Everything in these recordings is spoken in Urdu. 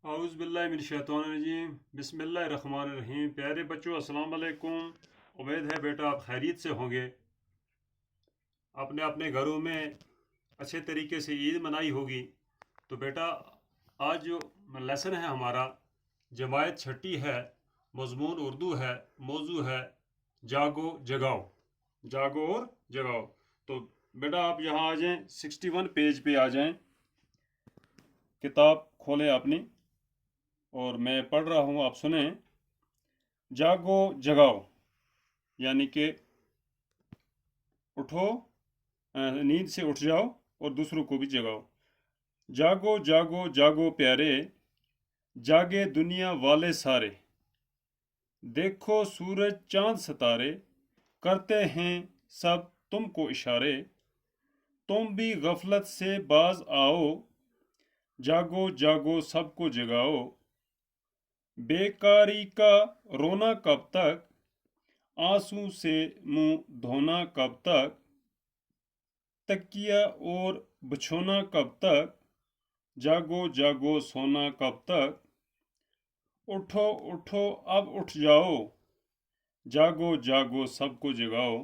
اعوذ باللہ من الشیطان الرجیم بسم اللہ الرحمن الرحیم۔ پیارے بچوں السلام علیکم۔ امید ہے بیٹا آپ خیریت سے ہوں گے، اپنے اپنے گھروں میں اچھے طریقے سے عید منائی ہوگی۔ تو بیٹا آج جو لیسن ہے ہمارا جماعت چھٹی ہے، مضمون اردو ہے، موضوع ہے جاگو جگاؤ، جاگو اور جگاؤ۔ تو بیٹا آپ یہاں آ جائیں، 61 پیج پہ آ جائیں، کتاب کھولیں اپنی اور میں پڑھ رہا ہوں، آپ سنیں۔ جاگو جگاؤ یعنی کہ اٹھو، نیند سے اٹھ جاؤ اور دوسروں کو بھی جگاؤ۔ جاگو جاگو جاگو پیارے، جاگے دنیا والے سارے، دیکھو سورج چاند ستارے، کرتے ہیں سب تم کو اشارے، تم بھی غفلت سے باز آؤ، جاگو جاگو سب کو جگاؤ، بیکاری کا رونا کب تک، آنسو سے منہ دھونا کب تک، تکیہ اور بچھونا کب تک، جاگو جاگو سونا کب تک، اٹھو اٹھو اب اٹھ جاؤ، جاگو جاگو سب کو جگاؤ،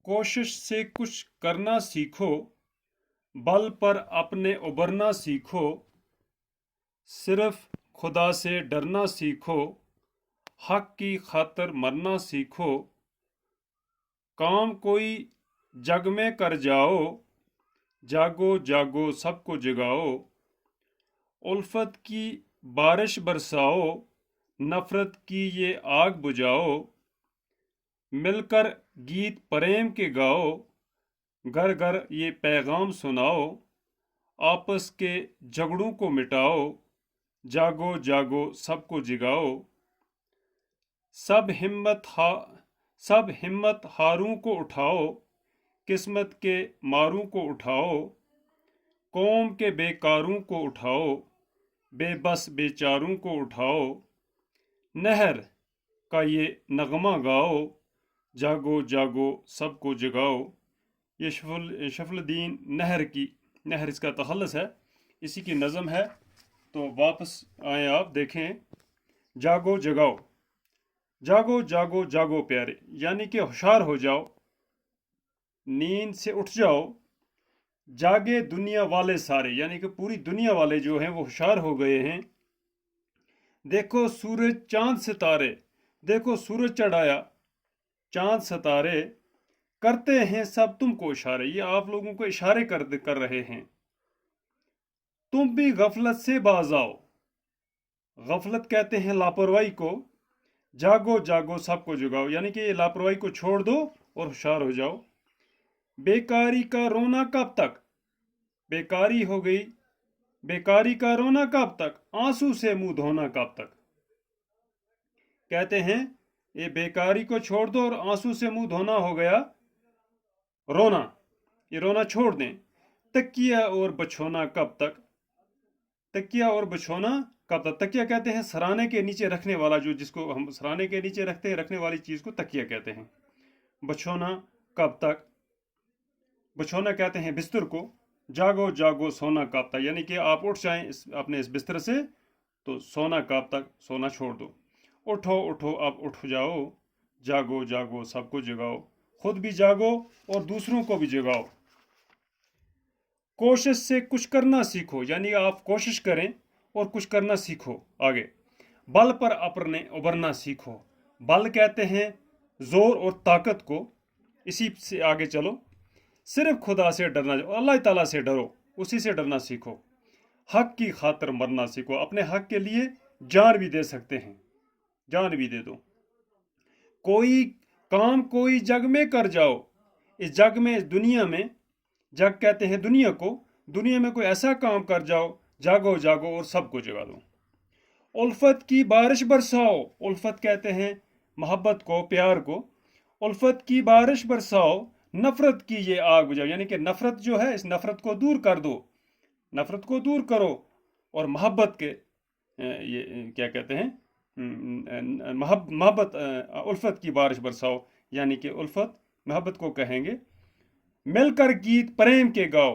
کوشش سے کچھ کرنا سیکھو، بل پر اپنے ابھرنا سیکھو، صرف خدا سے ڈرنا سیکھو، حق کی خاطر مرنا سیکھو، کام کوئی جگ میں کر جاؤ، جاگو جاگو سب کو جگاؤ، الفت کی بارش برساؤ، نفرت کی یہ آگ بجھاؤ، مل کر گیت پریم کے گاؤ، گھر گھر یہ پیغام سناؤ، آپس کے جھگڑوں کو مٹاؤ، جاگو جاگو سب کو جگاؤ، سب ہمت ہاروں کو اٹھاؤ، قسمت کے ماروں کو اٹھاؤ، قوم کے بیکاروں کو اٹھاؤ، بے بس بیچاروں کو اٹھاؤ، نہر کا یہ نغمہ گاؤ، جاگو جاگو سب کو جگاؤ۔ یہ شفل الدین نہر اس کا تخلص ہے، اسی کی نظم ہے۔ تو واپس آئیں، آپ دیکھیں، جاگو جگاؤ، جاگو جاگو جاگو پیارے یعنی کہ ہوشیار ہو جاؤ، نیند سے اٹھ جاؤ، جاگے دنیا والے سارے یعنی کہ پوری دنیا والے جو ہیں وہ ہوشیار ہو گئے ہیں، دیکھو سورج چاند ستارے، دیکھو سورج چڑھایا، چاند ستارے، کرتے ہیں سب تم کو اشارے، یہ آپ لوگوں کو اشارے کر رہے ہیں، تم بھی غفلت سے باز آؤ، غفلت کہتے ہیں لاپرواہی کو، جاگو جاگو سب کو جگاؤ یعنی کہ یہ لاپرواہی کو چھوڑ دو اور ہوشیار ہو جاؤ، بیکاری کا رونا کب تک، بیکاری ہو گئی، بیکاری کا رونا کب تک، آنسو سے منہ دھونا کب تک، کہتے ہیں یہ بیکاری کو چھوڑ دو اور آنسو سے منہ دھونا ہو گیا رونا، یہ رونا چھوڑ دیں، تکیہ اور بچھونا کب تک، تکیہ اور بچھونا کب تک، تکیہ کہتے ہیں سرانے کے نیچے رکھنے والا، جس کو ہم سرانے کے نیچے رکھتے ہیں، رکھنے والی چیز کو تکیہ کہتے ہیں، بچھونا کب تک، بچھونا کہتے ہیں بستر کو، جاگو جاگو سونا کب تک یعنی کہ آپ اٹھ جائیں اپنے اس بستر سے تو سونا کب تک، سونا چھوڑ دو، اٹھو اٹھو اب اٹھ جاؤ، جاگو جاگو سب کو جگاؤ، خود بھی جاگو اور دوسروں کو بھی جگاؤ، کوشش سے کچھ کرنا سیکھو یعنی آپ کوشش کریں اور کچھ کرنا سیکھو آگے، بل پر اپنے ابھرنا سیکھو، بل کہتے ہیں زور اور طاقت کو، اسی سے آگے چلو، صرف خدا سے ڈرنا، اللہ تعالیٰ سے ڈرو، اسی سے ڈرنا سیکھو، حق کی خاطر مرنا سیکھو، اپنے حق کے لیے جان بھی دے سکتے ہیں، جان بھی دے دو، کوئی کام کوئی جگ میں کر جاؤ، اس جگ میں، اس دنیا میں، جگ کہتے ہیں دنیا کو، دنیا میں کوئی ایسا کام کر جاؤ، جاگو جاگو اور سب کو جگا دو، الفت کی بارش برساؤ، الفت کہتے ہیں محبت کو، پیار کو، الفت کی بارش برساؤ، نفرت کی یہ آگ بجھاؤ یعنی کہ نفرت جو ہے اس نفرت کو دور کر دو، نفرت کو دور کرو، اور محبت کے یہ کیا کہتے ہیں، محبت، الفت کی بارش برساؤ یعنی کہ الفت محبت کو کہیں گے، مل کر گیت پریم کے گاؤ،